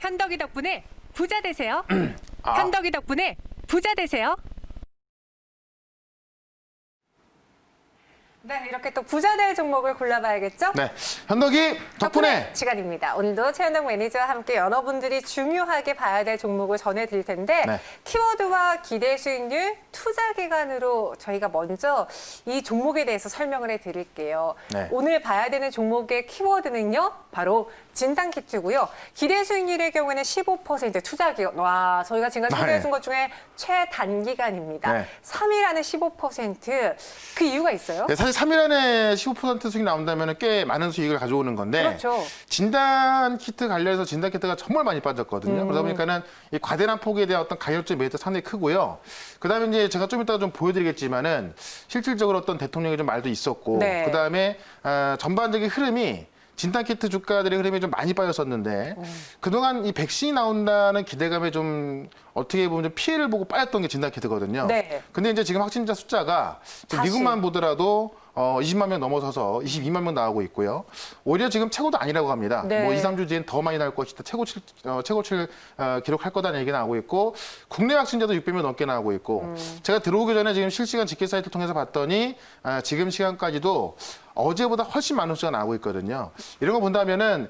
현덕이 덕분에 부자 되세요. 현덕이 덕분에 부자 되세요. 네, 이렇게 또 부자 될 종목을 골라봐야겠죠? 네, 현덕이 덕분에 시간입니다. 오늘도 최현덕 매니저와 함께 여러분들이 중요하게 봐야 될 종목을 전해드릴 텐데 네. 키워드와 기대 수익률, 투자 기간으로 저희가 먼저 이 종목에 대해서 설명을 해드릴게요. 네. 오늘 봐야 되는 종목의 키워드는요, 바로 진단키트고요. 기대 수익률의 경우에는 15% 투자 기간. 와, 저희가 지금 소개해준 것 중에 최단기간입니다. 네. 3일 안에 15%. 그 이유가 있어요? 네, 사실 3일 안에 15% 수익이 나온다면 꽤 많은 수익을 가져오는 건데 그렇죠. 진단 키트 관련해서 진단 키트가 정말 많이 빠졌거든요. 그러다 보니까는 이 과대한 폭에 대한 어떤 가격적 메리트 상당히 크고요. 그다음에 이제 제가 좀 이따가 좀 보여드리겠지만은 실질적으로 어떤 대통령의 좀 말도 있었고, 네. 그다음에 전반적인 흐름이 진단키트 주가들의 흐름이 좀 많이 빠졌었는데 그동안 이 백신이 나온다는 기대감에 좀 어떻게 보면 좀 피해를 보고 빠졌던 게 진단키트거든요. 네. 근데 이제 지금 확진자 숫자가 지금 다시. 미국만 보더라도 20만 명 넘어서서 22만 명 나오고 있고요. 오히려 지금 최고도 아니라고 합니다. 네. 뭐 2, 3주 뒤엔 더 많이 나올 것이다. 최고치를 기록할 거다는 얘기가 나오고 있고, 국내 확진자도 600명 넘게 나오고 있고, 제가 들어오기 전에 지금 실시간 집계 사이트를 통해서 봤더니 지금 시간까지도 어제보다 훨씬 많은 숫자가 나오고 있거든요. 이런 거 본다면은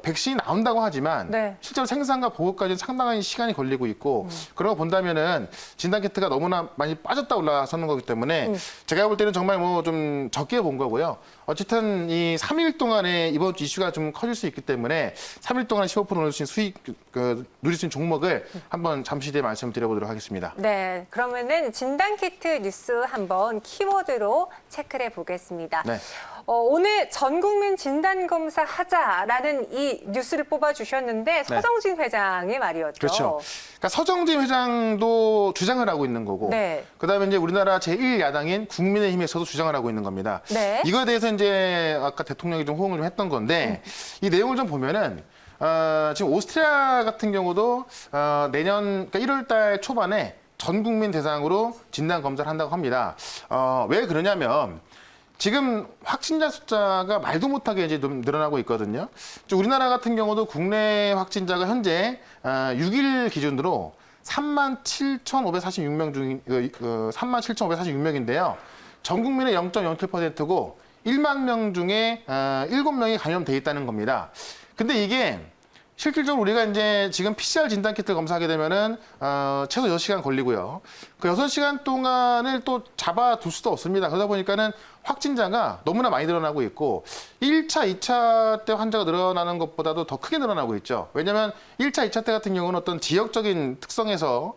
백신이 나온다고 하지만 네. 실제로 생산과 보급까지는 상당한 시간이 걸리고 있고, 그런 거 본다면은 진단키트가 너무나 많이 빠졌다 올라서는 거기 때문에 제가 볼 때는 정말 뭐 좀 적게 본 거고요. 어쨌든 이 3일 동안에 이번 주 이슈가 좀 커질 수 있기 때문에 3일 동안 15% 누릴 수 있는 수익, 누릴 수 있는 종목을 한번 잠시 뒤에 말씀드려보도록 하겠습니다. 네, 그러면은 진단키트 뉴스 한번 키워드로 체크를 해보겠습니다. 네. 오늘 전국민 진단검사 하자라는 이 뉴스를 뽑아주셨는데 서정진 회장의 말이었죠. 그렇죠. 그러니까 서정진 회장도 주장을 하고 있는 거고, 네. 그다음에 이제 우리나라 제1야당인 국민의힘에서도 주장을 하고 있는 겁니다. 네. 이거에 대해서 이제 아까 대통령이 좀 호응을 좀 했던 건데 이 내용을 좀 보면은 지금 오스트리아 같은 경우도 내년 그러니까 1월 달 초반에 전 국민 대상으로 진단 검사를 한다고 합니다. 왜 그러냐면 지금 확진자 숫자가 말도 못하게 이제 좀 늘어나고 있거든요. 우리나라 같은 경우도 국내 확진자가 현재 6일 기준으로 37,546명 중 37,546명인데요. 전 국민의 0.07%고 1만 명 중에 7명이 감염돼 있다는 겁니다. 근데 이게 실질적으로 우리가 이제 지금 PCR 진단 키트를 검사하게 되면은 최소 6시간 걸리고요. 그 6시간 동안을 또 잡아둘 수도 없습니다. 그러다 보니까는 확진자가 너무나 많이 늘어나고 있고 1차, 2차 때 환자가 늘어나는 것보다도 더 크게 늘어나고 있죠. 왜냐하면 1차, 2차 때 같은 경우는 어떤 지역적인 특성에서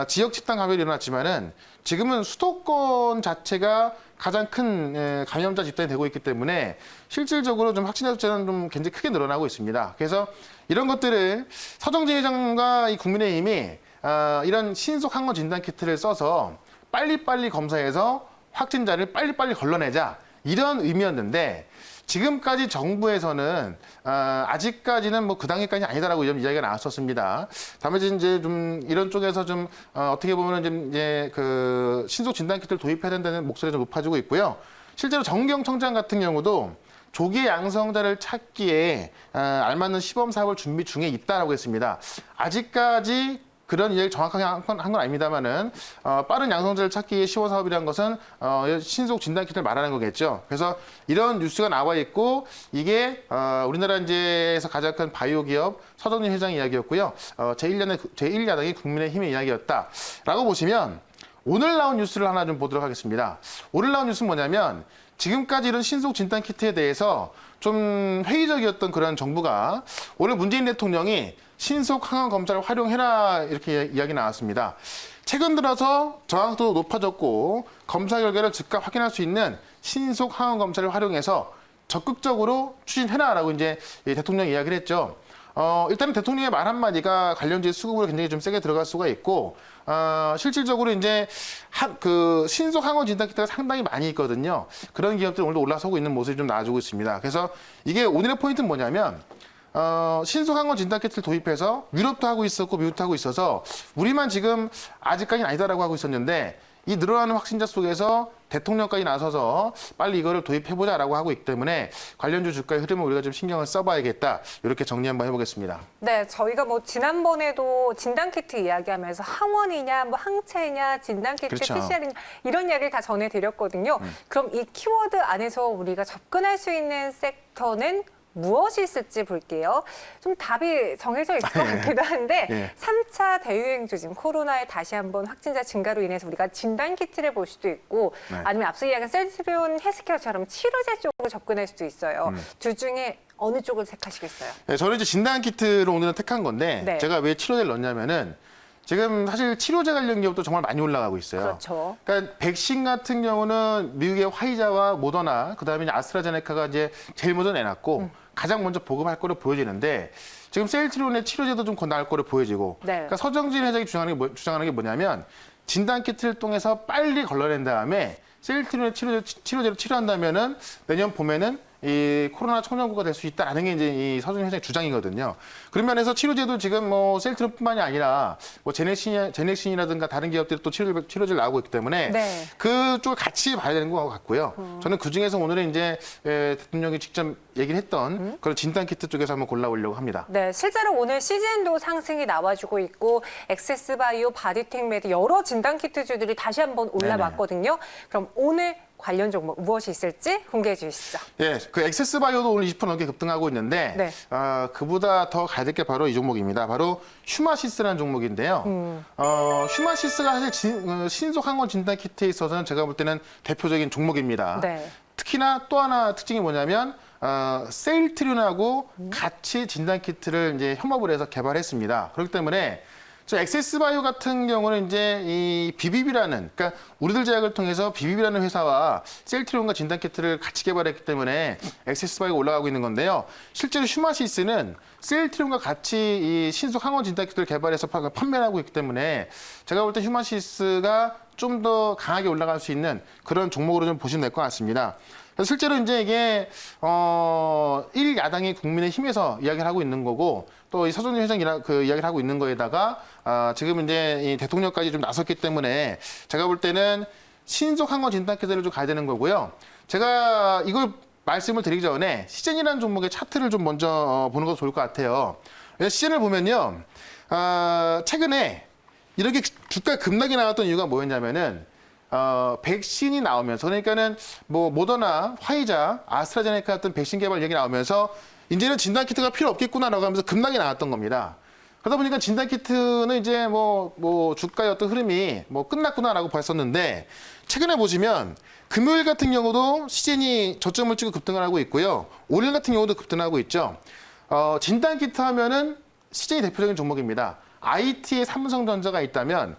지역 집단 감염이 일어났지만은 지금은 수도권 자체가 가장 큰 감염자 집단이 되고 있기 때문에 실질적으로 좀 확진자 숫자는 좀 굉장히 크게 늘어나고 있습니다. 그래서 이런 것들을 서정진 회장과 이 국민의힘이 이런 신속 항원 진단 키트를 써서 빨리빨리 검사해서 확진자를 빨리빨리 걸러내자 이런 의미였는데 지금까지 정부에서는 아직까지는 뭐 그 단계까지 아니다라고 이런 이야기가 나왔었습니다. 다만 이제 좀 이런 쪽에서 좀 어떻게 보면은 좀 이제 그 신속 진단 키트를 도입해야 된다는 목소리가 좀 높아지고 있고요. 실제로 정경 청장 같은 경우도 조기 양성자를 찾기에 알맞는 시범 사업을 준비 중에 있다라고 했습니다. 아직까지 그런 이야기를 정확하게 한 건 아닙니다만은 빠른 양성자를 찾기 위해 시범 사업이라는 것은 신속 진단 키트를 말하는 거겠죠. 그래서 이런 뉴스가 나와 있고 이게 우리나라 이제에서 가장 큰 바이오 기업 서정진 회장 이야기였고요. 제1야당이 국민의힘의 이야기였다라고 보시면 오늘 나온 뉴스를 하나 좀 보도록 하겠습니다. 오늘 나온 뉴스는 뭐냐면 지금까지 이런 신속 진단 키트에 대해서 좀 회의적이었던 그런 정부가 오늘 문재인 대통령이 신속 항원 검사를 활용해라 이렇게 이야기 나왔습니다. 최근 들어서 정확도도 높아졌고 검사 결과를 즉각 확인할 수 있는 신속 항원 검사를 활용해서 적극적으로 추진해라라고 이제 대통령이 이야기를 했죠. 일단은 대통령의 말 한마디가 관련주의 수급으로 굉장히 좀 세게 들어갈 수가 있고, 실질적으로 이제 그 신속 항원 진단 키트가 상당히 많이 있거든요. 그런 기업들이 오늘도 올라서고 있는 모습이 좀 나와주고 있습니다. 그래서 이게 오늘의 포인트는 뭐냐면, 신속 항원 진단 키트를 도입해서 유럽도 하고 있었고 미국도 하고 있어서 우리만 지금 아직까지는 아니다라고 하고 있었는데 이 늘어나는 확진자 속에서 대통령까지 나서서 빨리 이거를 도입해보자라고 하고 있기 때문에 관련주 주가의 흐름을 우리가 좀 신경을 써봐야겠다. 이렇게 정리 한번 해보겠습니다. 네, 저희가 뭐 지난번에도 진단키트 이야기하면서 항원이냐, 뭐 항체냐, 진단키트, 그렇죠. PCR이냐 이런 이야기를 다 전해드렸거든요. 그럼 이 키워드 안에서 우리가 접근할 수 있는 섹터는 무엇이 있을지 볼게요. 좀 답이 정해져 있을 것 같기도 한데 예. 3차 대유행주 지금 코로나의 다시 한번 확진자 증가로 인해서 우리가 진단키트를 볼 수도 있고 네. 아니면 앞서 이야기한 셀트리온 헬스케어처럼 치료제 쪽으로 접근할 수도 있어요. 둘 중에 어느 쪽을 택하시겠어요? 네, 저는 이제 진단키트를 오늘은 택한 건데 네. 제가 왜 치료제를 넣냐면은 지금 사실 치료제 관련 기업도 정말 많이 올라가고 있어요. 그렇죠. 그러니까 백신 같은 경우는 미국의 화이자와 모더나 그다음에 이제 아스트라제네카가 이제 제일 먼저 내놨고 가장 먼저 보급할 거로 보여지는데 지금 셀트리온의 치료제도 좀 곧 나올 거로 보여지고 네. 그러니까 서정진 회장이 주장하는 게 뭐냐면 진단키트를 통해서 빨리 걸러낸 다음에 셀트리온의 치료제로 치료한다면은 내년 봄에는 이 코로나 청정구가 될 수 있다라는 게 이제 이 서준 회장의 주장이거든요. 그런 면에서 치료제도 지금 뭐 셀트리온뿐만이 아니라 뭐 제넥신이라든가 다른 기업들이 또 치료제를 나오고 있기 때문에 네. 그쪽을 같이 봐야 되는 것 같고요. 저는 그 중에서 오늘은 이제 대통령이 직접 얘기를 했던 그런 진단키트 쪽에서 한번 골라보려고 합니다. 네, 실제로 오늘 시즌도 상승이 나와주고 있고 엑세스바이오, 바디텍메드 여러 진단키트주들이 다시 한번 올라왔거든요. 그럼 오늘 관련 종목 무엇이 있을지 공개해 주시죠. 예, 그 엑세스바이오도 오늘 20% 넘게 급등하고 있는데 네. 그보다 더 가야 될 게 바로 이 종목입니다. 바로 휴마시스라는 종목인데요. 휴마시스가 사실 신속 항원 진단 키트에 있어서는 제가 볼 때는 대표적인 종목입니다. 네. 특히나 또 하나 특징이 뭐냐면 셀트리온하고 같이 진단 키트를 이제 협업을 해서 개발했습니다. 그렇기 때문에 저 엑세스바이오 같은 경우는 이제 이 비비비라는 그러니까 우리들 제약을 통해서 비비비라는 회사와 셀트리온과 진단 키트를 같이 개발했기 때문에 엑세스바이오가 올라가고 있는 건데요. 실제로 휴마시스는 셀트리온과 같이 이 신속 항원 진단 키트를 개발해서 판매를 하고 있기 때문에 제가 볼 때 휴마시스가 좀 더 강하게 올라갈 수 있는 그런 종목으로 좀 보시면 될 것 같습니다. 실제로 이제 이게 1야당이 국민의힘에서 이야기를 하고 있는 거고 또 이 서준희 회장이 그 이야기를 하고 있는 거에다가 지금 이제 이 대통령까지 좀 나섰기 때문에 제가 볼 때는 신속 항원 진단 키트를 좀 가야 되는 거고요. 제가 이걸 말씀을 드리기 전에 시젠이라는 종목의 차트를 좀 먼저 보는 것도 좋을 것 같아요. 시젠을 보면요, 최근에 이렇게 주가 급락이 나왔던 이유가 뭐였냐면은 백신이 나오면서 그러니까는 뭐 모더나, 화이자, 아스트라제네카 같은 백신 개발 얘기 나오면서 이제는 진단 키트가 필요 없겠구나라고 하면서 급락이 나왔던 겁니다. 그러다 보니까 진단 키트는 이제 뭐 주가의 어떤 흐름이 뭐 끝났구나라고 봤었는데 최근에 보시면 금요일 같은 경우도 시젠이 저점을 찍고 급등을 하고 있고요. 오늘 같은 경우도 급등하고 있죠. 진단 키트 하면은 시젠이 대표적인 종목입니다. IT에 삼성전자가 있다면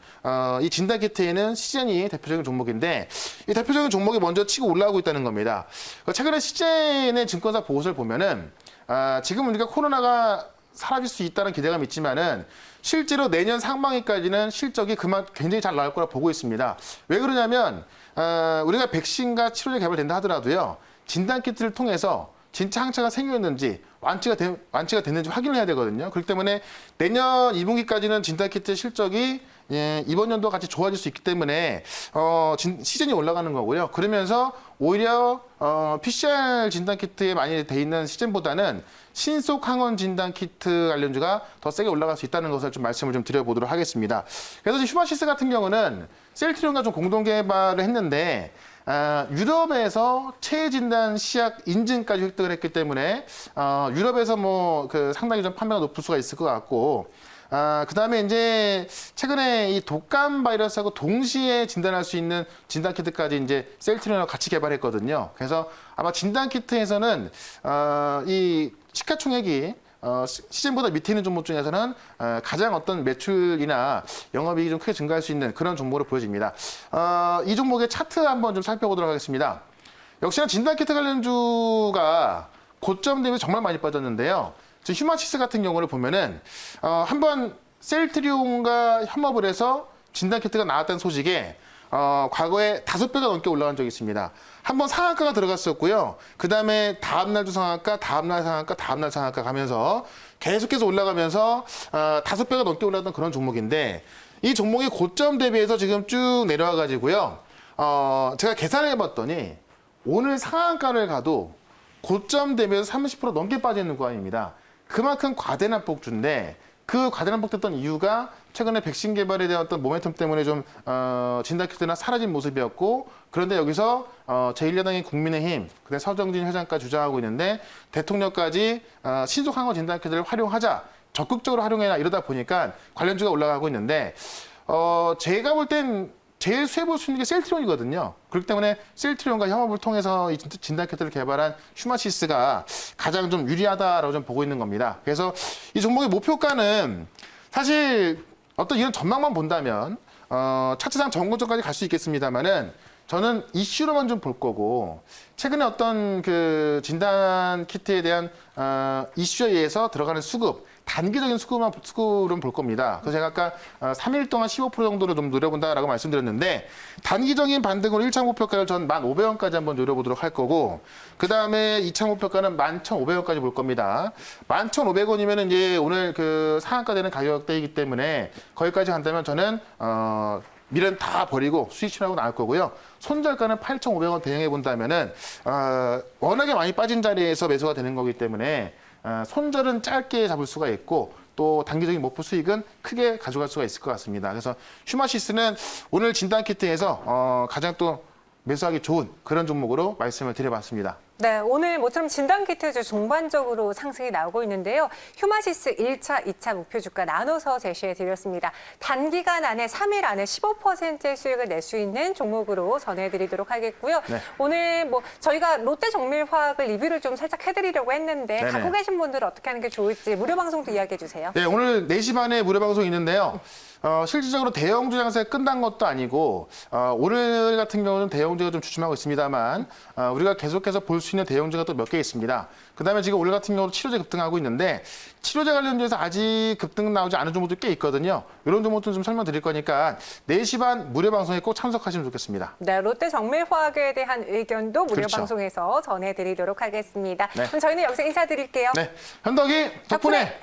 이 진단키트에는 시젠이 대표적인 종목인데 이 대표적인 종목이 먼저 치고 올라오고 있다는 겁니다. 최근에 시젠의 증권사 보고서를 보면은 지금 우리가 코로나가 사라질 수 있다는 기대감이 있지만은 실제로 내년 상반기까지는 실적이 굉장히 잘 나올 거라 보고 있습니다. 왜 그러냐면 우리가 백신과 치료제 개발된다 하더라도요. 진단키트를 통해서 진짜 항체가 생겼는지 완치가 됐는지 확인을 해야 되거든요. 그렇기 때문에 내년 2분기까지는 진단키트 실적이 이번 연도와 같이 좋아질 수 있기 때문에 시즌이 올라가는 거고요. 그러면서 오히려 PCR 진단키트에 많이 돼 있는 시즌보다는 신속 항원 진단키트 관련주가 더 세게 올라갈 수 있다는 것을 좀 말씀을 좀 드려보도록 하겠습니다. 그래서 휴마시스 같은 경우는 셀트리온과 좀 공동 개발을 했는데 유럽에서 체외 진단 시약 인증까지 획득을 했기 때문에 유럽에서 뭐 상당히 좀 판매가 높을 수가 있을 것 같고 그다음에 이제 최근에 이 독감 바이러스하고 동시에 진단할 수 있는 진단 키트까지 이제 셀트리온하고 같이 개발했거든요. 그래서 아마 진단 키트에서는 이 시가총액이 시즌보다 밑에 있는 종목 중에서는 가장 어떤 매출이나 영업이익이 좀 크게 증가할 수 있는 그런 종목으로 보여집니다. 이 종목의 차트 한번 좀 살펴보도록 하겠습니다. 역시나 진단키트 관련주가 고점 대비 정말 많이 빠졌는데요. 지금 휴마시스 같은 경우를 보면은 한번 셀트리온과 협업을 해서 진단키트가 나왔다는 소식에 과거에 5배가 넘게 올라간 적이 있습니다. 한번 상한가가 들어갔었고요. 그 다음에 다음날도 상한가, 다음날 상한가, 다음날 상한가 가면서 계속해서 올라가면서 5배가 넘게 올라갔던 그런 종목인데 이 종목이 고점 대비해서 지금 쭉 내려와 가지고요. 제가 계산을 해봤더니 오늘 상한가를 가도 고점 대비해서 30% 넘게 빠져 있는 구간입니다. 그만큼 과대납복주인데 그 과대납복됐던 이유가 최근에 백신 개발에 대한 어떤 모멘텀 때문에 좀 진단키트나 사라진 모습이었고, 그런데 여기서 제1야당인 국민의힘, 그다음에 서정진 회장까지 주장하고 있는데 대통령까지 신속 항원 진단키트를 활용하자, 적극적으로 활용해라 이러다 보니까 관련주가 올라가고 있는데 제가 볼 땐 제일 수혜 볼 수 있는 게 셀트리온이거든요. 그렇기 때문에 셀트리온과 협업을 통해서 이 진단키트를 개발한 휴마시스가 가장 좀 유리하다라고 좀 보고 있는 겁니다. 그래서 이 종목의 목표가는 사실 어떤 이런 전망만 본다면 차트상 정고점까지 갈 수 있겠습니다만은 저는 이슈로만 좀 볼 거고, 최근에 어떤 그 진단 키트에 대한 이슈에 의해서 들어가는 수급, 단기적인 수급으로 볼 겁니다. 그래서 제가 아까 3일 동안 15% 정도로 좀 노려본다라고 말씀드렸는데, 단기적인 반등으로 1차 목표가를 전 1,500원까지 한번 노려보도록 할 거고, 그 다음에 2차 목표가는 11,500원까지 볼 겁니다. 11,500원이면 이제 오늘 그 상한가 되는 가격대이기 때문에 거기까지 간다면 저는 미련 다 버리고 수익 실하고 나올 거고요. 손절가는 8,500원 대응해 본다면은 워낙에 많이 빠진 자리에서 매수가 되는 거기 때문에 손절은 짧게 잡을 수가 있고, 또 단기적인 목표 수익은 크게 가져갈 수가 있을 것 같습니다. 그래서 휴마시스는 오늘 진단키트에서 가장 또 매수하기 좋은 그런 종목으로 말씀을 드려봤습니다. 네, 오늘 모처럼 진단키트 전반적으로 상승이 나오고 있는데요. 휴마시스 1차, 2차 목표 주가 나눠서 제시해 드렸습니다. 단기간 안에 3일 안에 15%의 수익을 낼 수 있는 종목으로 전해드리도록 하겠고요. 네. 오늘 뭐 저희가 롯데 정밀화학을 리뷰를 좀 살짝 해드리려고 했는데 네네. 갖고 계신 분들은 어떻게 하는 게 좋을지 무료 방송도 이야기해 주세요. 네, 오늘 4시 반에 무료 방송이 있는데요. 실질적으로 대형주 장세가 끝난 것도 아니고 오늘 같은 경우는 대형주가 좀 주춤하고 있습니다만 우리가 계속해서 볼 수 있는 대형주가 또 몇 개 있습니다. 그다음에 지금 오늘 같은 경우도 치료제 급등하고 있는데, 치료제 관련주에서 아직 급등 나오지 않은 종목도 꽤 있거든요. 이런 종목도 좀 설명드릴 거니까 4시 반 무료 방송에 꼭 참석하시면 좋겠습니다. 네, 롯데 정밀화학에 대한 의견도 무료 그렇죠. 방송에서 전해드리도록 하겠습니다. 네. 그럼 저희는 여기서 인사드릴게요. 네, 현덕이 덕분에